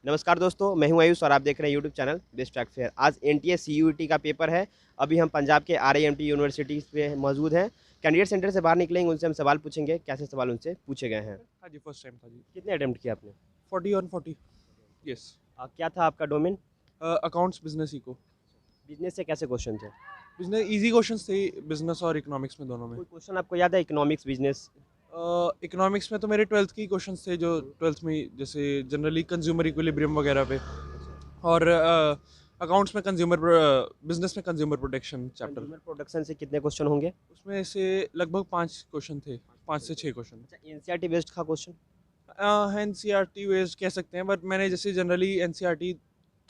नमस्कार दोस्तों, मैं हूं आयुष और आप देख रहे हैं YouTube channel best track fair. आज एनटीए सीयूईटी का पेपर है। अभी हम पंजाब के आरआईएमटी यूनिवर्सिटी पे मौजूद हैं। कैंडिडेट सेंटर से बाहर निकलेंगे, उनसे हम सवाल पूछेंगे। कैसे सवाल उनसे पूछे गए हैं? हाँ जी, फर्स्ट टाइम था जी। कितने अटेम्प्ट किया आपने? 40 ऑन 40। यस। क्या था आपका domain? Accounts business eco. Business से कैसे क्वेश्चन थे? बिजनेस इजी क्वेश्चंस थे, बिजनेस और इकोनॉमिक्स में दोनों में। कोई क्वेश्चन आपको याद है इकोनॉमिक्स बिजनेस? इकोनॉमिक्स में तो मेरे 12th की क्वेश्चंस थे, जो 12th में जैसे जनरली कंज्यूमर इक्विलिब्रियम वगैरह पे, और अकाउंट्स में कंज्यूमर बिजनेस में consumer protection chapter. Consumer production से कितने क्वेश्चन होंगे? उसमें से लगभग 5 क्वेश्चन थे, 5 से 6 क्वेश्चन। अच्छा, एनसीईआरटी बेस्ड था क्वेश्चन? एनसीईआरटी वेस्ट कह सकते हैं, बट मैंने जैसे जनरली एनसीईआरटी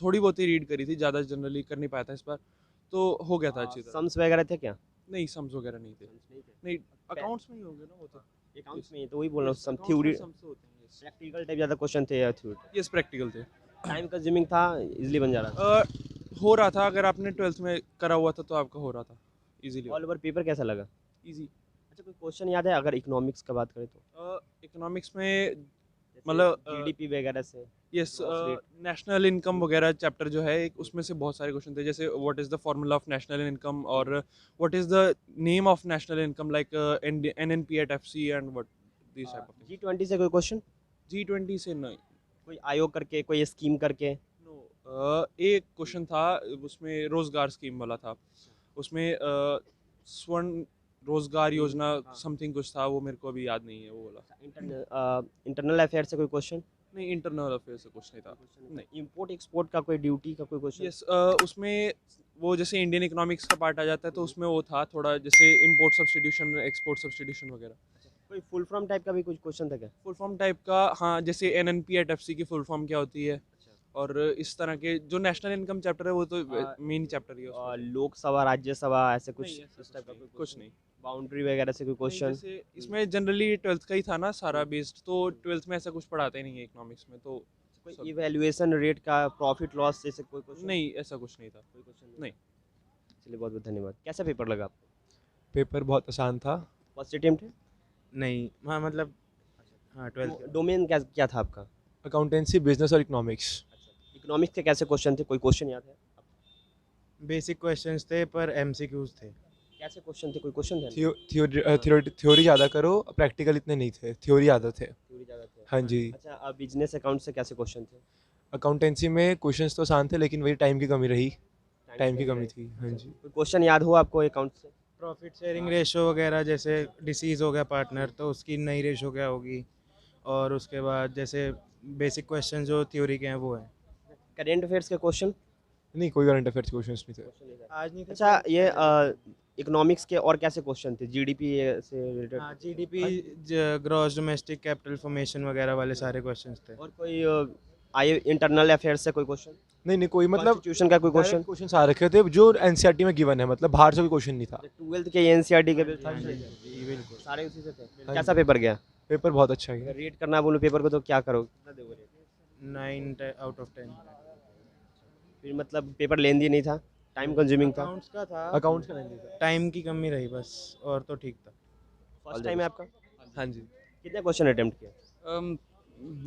थोड़ी बहुत ही रीड करी थी, ज़्यादा जनरली कर नहीं पाया था इस बार, तो हो गया था अच्छी तरह। सम्स वगैरह थे क्या? नहीं, सम्स वगैरह नहीं थे। नहीं, अकाउंट्स में ही होंगे ना वो तो। अकाउंट्स में ही तो वही बोल रहा हूँ, सम अकाउंट्स में थ्योरी सम्स तो होते हैं। यस, प्रैक्टिकल टाइप ज़्यादा क्वेश्चन थे या थ्योरी? यस प्रैक्टिकल थे। टाइम कंज्यूमिंग था, इजीली बन जा रहा था? हो रहा था, अगर आपने 12th में करा हुआ था तो आपका हो रहा था इजीली। ऑल ओवर पेपर कैसा लगा? इजी। अच्छा, कोई क्वेश्चन याद है अगर इकोनॉमिक्स का बात करें तो? इकोनॉमिक्स में मतलब मतलब जीडीपी वगैरह से? Yes, Gross rate। National income वगैरह चैप्टर जो है एक, उसमें से बहुत सारे क्वेश्चन थे, जैसे what is the formula of national income, और what is the name of national income, like NNP at FC and what this type of things. G20 से कोई क्वेश्चन? G20 से नहीं। कोई आयोग करके, कोई स्कीम करके? नो, एक क्वेश्चन था, उसमें रोजगार स्कीम वाला था, उसमें स्वर्ण रोजगार योजना समथिंग कुछ था, वो मेरे को अभी याद नहीं है वो वाला। इंटरनल अफेयर से कोई क्वेश्चन? नहीं, इंटरनल अफेयर से कुछ नहीं था। नहीं। इंपोर्ट एक्सपोर्ट का कोई ड्यूटी का कोई क्वेश्चन? यस, उसमें वो जैसे इंडियन इकोनॉमिक्स का पार्ट आ जाता है, तो उसमें वो था थोड़ा, जैसे इंपोर्ट सब्स्टिट्यूशन, एक्सपोर्ट सब्स्टिट्यूशन वगैरह। कोई फुल फॉर्म टाइप का भी कुछ क्वेश्चन था क्या? फुल फॉर्म टाइप का, हाँ, जैसे एनएनपी एट एफसी की फुल फॉर्म क्या होती है, और इस तरह के जो नेशनल इनकम चैप्टर है वो तो मेन चैप्टर ही है उसमें। लोकसभा राज्यसभा ऐसे कुछ नहीं, इस टाइप का कोई कुछ नहीं। बाउंड्री वगैरह से कोई नहीं, क्वेश्चन? जैसे इसमें जनरली 12th का ही था ना सारा बेस्ड, तो 12th में ऐसा कुछ पढ़ाते ही नहीं है इकोनॉमिक्स में, तो कोई सब। इवैल्यूएशन रेट का, प्रॉफिट लॉस जैसे कोई क्वेश्चन? नहीं, ऐसा कुछ नहीं था। कोई क्वेश्चन नहीं। चलिए, बहुत बहुत धन्यवाद। कैसा पेपर लगा आपको? पेपर बहुत आसान था। फर्स्ट अटेम्प्ट है? नहीं, हाँ मतलब, हाँ 12th डोमेन क्या क्या था आपका? अकाउंटेंसी, बिजनेस और इकोनॉमिक्स। इकोनॉमिक्स के कैसे क्वेश्चन थे, कोई क्वेश्चन याद है? बेसिक क्वेश्चंस थे पर एमसीक्यूज थे। कैसे क्वेश्चन थे, कोई क्वेश्चन थे? थ्योरी ज़्यादा करो, प्रैक्टिकल इतने नहीं थे, थ्योरी ज़्यादा थे। थ्योरी ज़्यादा थे? हाँ जी। अच्छा, अब बिजनेस अकाउंट से कैसे क्वेश्चन थे? अकाउंटेंसी में क्वेश्चंस तो आसान थे, लेकिन वही टाइम की कमी रही। टाइम की कमी थी, हाँ जी। कोई क्वेश्चन याद हो आपको अकाउंट से? प्रॉफिट शेयरिंग रेशो वगैरह, जैसे डिसीज़ हो गया पार्टनर तो उसकी नई रेशो क्या होगी, और उसके बाद जैसे बेसिक क्वेश्चन जो थ्योरी के हैं वो है। करेंट अफेयर्स के क्वेश्चन? नहीं, कोई करंट अफेयर्स क्वेश्चंस नहीं थे। आज नहीं थे। अच्छा, ये इकोनॉमिक्स के और कैसे क्वेश्चन थे जीडीपी से रिलेटेड? हाँ, GDP, gross domestic capital formation वगैरह वाले सारे क्वेश्चंस थे। और कोई आई इंटरनल अफेयर्स से कोई क्वेश्चन? नहीं, कोई मतलब कॉन्स्टिट्यूशन का कोई क्वेश्चन? क्वेश्चन आ रखे थे जो एनसीईआरटी में गिवन है, मतलब बाहर से कोई क्वेश्चन नहीं था। 12th के एनसीईआरटी के हाँ जी, बिल्कुल। सारे उसी से थे? हाँ कैसा जी। पेपर गया? पेपर बहुत अच्छा गया। अगर रेट करना बोलूँ पेपर को तो क्या करोगे, कितना दोगे रेट? 9 out of 10। फिर मतलब पेपर लेंदी नहीं था, टाइम कंज्यूमिंग था? अकाउंट्स का था, अकाउंट्स का नहीं था। टाइम की कमी रही बस, और तो ठीक था। फर्स्ट टाइम है आपका? हाँ जी। कितने क्वेश्चन अटेम्प्ट किए?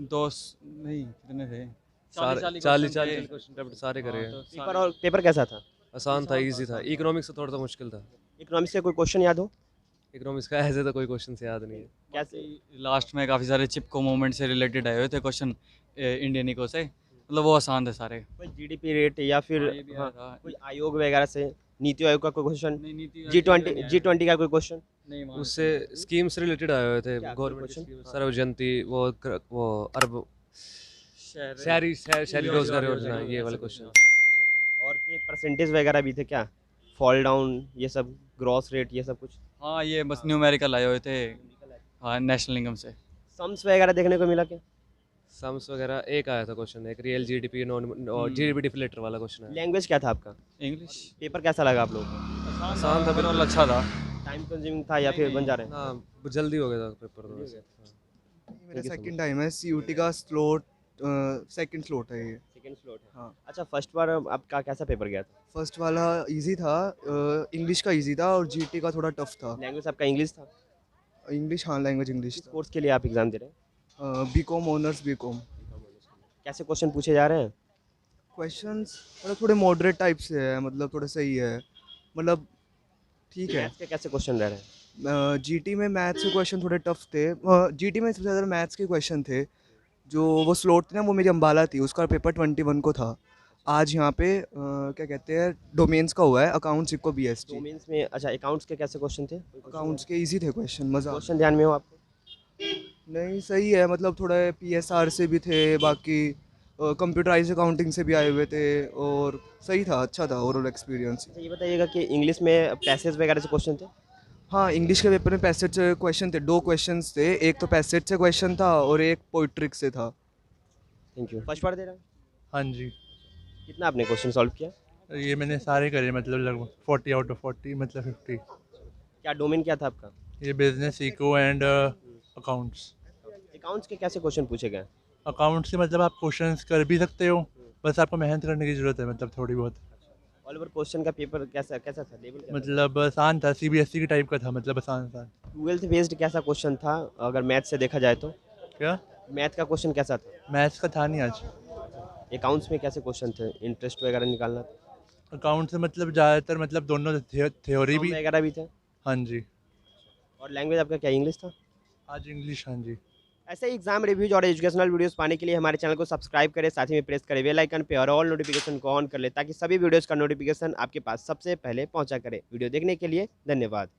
दोस्त नहीं, कितने थे? चालीस 40 क्वेश्चन सारे करे हैं। पेपर और पेपर कैसा था? आसान था, इजी था। इकोनॉमिक्स से थोड़ा सा मुश्किल था। इकोनॉमिक्स के कोई क्वेश्चन याद हो? इकोनॉमिक्स का ऐसे तो कोई क्वेश्चन से याद नहीं है। कैसे? लास्ट में काफ़ी सारे चिपको मूवमेंट से रिलेटेड आए हुए थे क्वेश्चन, इंडियन इको से, मतलब वो आसान थे सारे। कोई जीडीपी रेट या फिर हाँ, ये भी आया हाँ, था। कोई आयोग वगैरह से, नीति आयोग का कोई क्वेश्चन? नहीं, नीति G20 का कोई क्वेश्चन? नहीं, वहाँ उससे स्कीम से रिलेटेड आए हुए थे। क्या गवर्नमेंट question? स्कीम, सर्वजयंती, वो अरब शहरी शहरी रोजगार योजना, ये वाले क्वेश्चन। और कोई परसेंटेज वगैरह भी थे क्या? फॉल डाउन, ये सब, ग्रॉस रेट, ये सब कुछ? हाँ, ये बस न्यूमेरिकल आए हुए थे। हाँ, नेशनल इनकम से। सम्स वगैरह देखने को मिला क्या? सम्स वगैरह एक आया था क्वेश्चन, एक रियल जीडीपी नॉन और जीडीपी डिफलेटर वाला क्वेश्चन है। लैंग्वेज क्या था आपका? इंग्लिश पेपर कैसा लगा आप लोगों को? आसान था, बिल्कुल अच्छा था। टाइम कंज्यूमिंग था या फिर बन जा रहे हैं? हाँ, जल्दी हो गया था पेपर तो वैसे। मेरा सेकंड टाइम है, सीयूटी का स्लॉट, सेकंड स्लॉट है ये। सेकंड स्लॉट है? हाँ। अच्छा, फर्स्ट बार आपका कैसा पेपर गया था? फर्स्ट वाला इजी था, इंग्लिश का इजी था और जीटी का थोड़ा टफ था। लैंग्वेज आपका इंग्लिश था? इंग्लिश, हाँ, लैंग्वेज इंग्लिश किस था। कोर्स के लिए आप एग्जाम दे रहे हैं? BCom honours, BCom. कैसे क्वेश्चन पूछे जा रहे हैं? क्वेश्चंस मतलब थोड़े मॉडरेट टाइप से है, मतलब थोड़ा सही है, मतलब ठीक है। मैथ्स के कैसे क्वेश्चन रह रहे हैं? जीटी में मैथ्स के क्वेश्चन थोड़े टफ थे। जीटी में सबसे ज़्यादा मैथ्स के क्वेश्चन थे। जो वो स्लॉट थी ना, वो मेरी अम्बाला थी, उसका पेपर 21 को था। आज यहाँ पे क्या कहते हैं, डोमेन्स का हुआ है, अकाउंट्स इको बीएसटी। डोमेन्स में अच्छा अकाउंट्स के कैसे क्वेश्चन थे? अकाउंट्स के इजी थे क्वेश्चन, मज़ा। क्वेश्चन ध्यान में हो आपको? नहीं सही है, मतलब थोड़ा पीएसआर से भी थे, बाकी कंप्यूटराइज अकाउंटिंग से भी आए हुए थे, और सही था, अच्छा था ओवरऑल एक्सपीरियंस। अच्छा ये बताइएगा कि इंग्लिश में पैसेज वगैरह से क्वेश्चन थे? हाँ, इंग्लिश के पेपर में पैसेज से क्वेश्चन थे, 2 क्वेश्चंस थे, एक तो पैसेज से क्वेश्चन था और एक पोइट्रिक से था। Thank you. फर्स्ट बार दे रहा है? हाँ जी, कितना आपने क्वेश्चन सॉल्व किया? ये मैंने सारे करे, मतलब लगभग 40 आउट ऑफ 40, मतलब 50। क्या डोमेन क्या था आपका? ये business eco and accounts. Accounts के कैसे क्वेश्चन पूछे गए? अकाउंट्स से मतलब आप क्वेश्चंस कर भी सकते हो, बस आपको मेहनत करने की ज़रूरत है, मतलब थोड़ी बहुत। ऑल ओवर क्वेश्चन का पेपर कैसा कैसा था? लेवल क्या था? मतलब आसान था, सीबीएसई की टाइप का था, मतलब आसान आसान। 12th बेस्ड कैसा क्वेश्चन था अगर मैथ से देखा जाए तो? क्या? मैथ का क्वेश्चन कैसा था? मैथ्स का था नहीं आज। अकाउंट्स में कैसे क्वेश्चन थे? इंटरेस्ट वगैरह निकालना था? अकाउंट से मतलब ज़्यादातर मतलब दोनों थ्योरी भी। Sum वगैरह भी थे? हाँ जी। और लैंग्वेज आपका क्या इंग्लिश था? आज इंग्लिश। हाँ जी। ऐसे ही एग्जाम रिव्यूज और एजुकेशनल वीडियोस पाने के लिए हमारे चैनल को सब्सक्राइब करें, साथ ही में प्रेस करें बेल आइकन पे और ऑल नोटिफिकेशन को ऑन कर ले ताकि सभी वीडियोस का नोटिफिकेशन आपके पास सबसे पहले पहुंचा करे। वीडियो देखने के लिए धन्यवाद।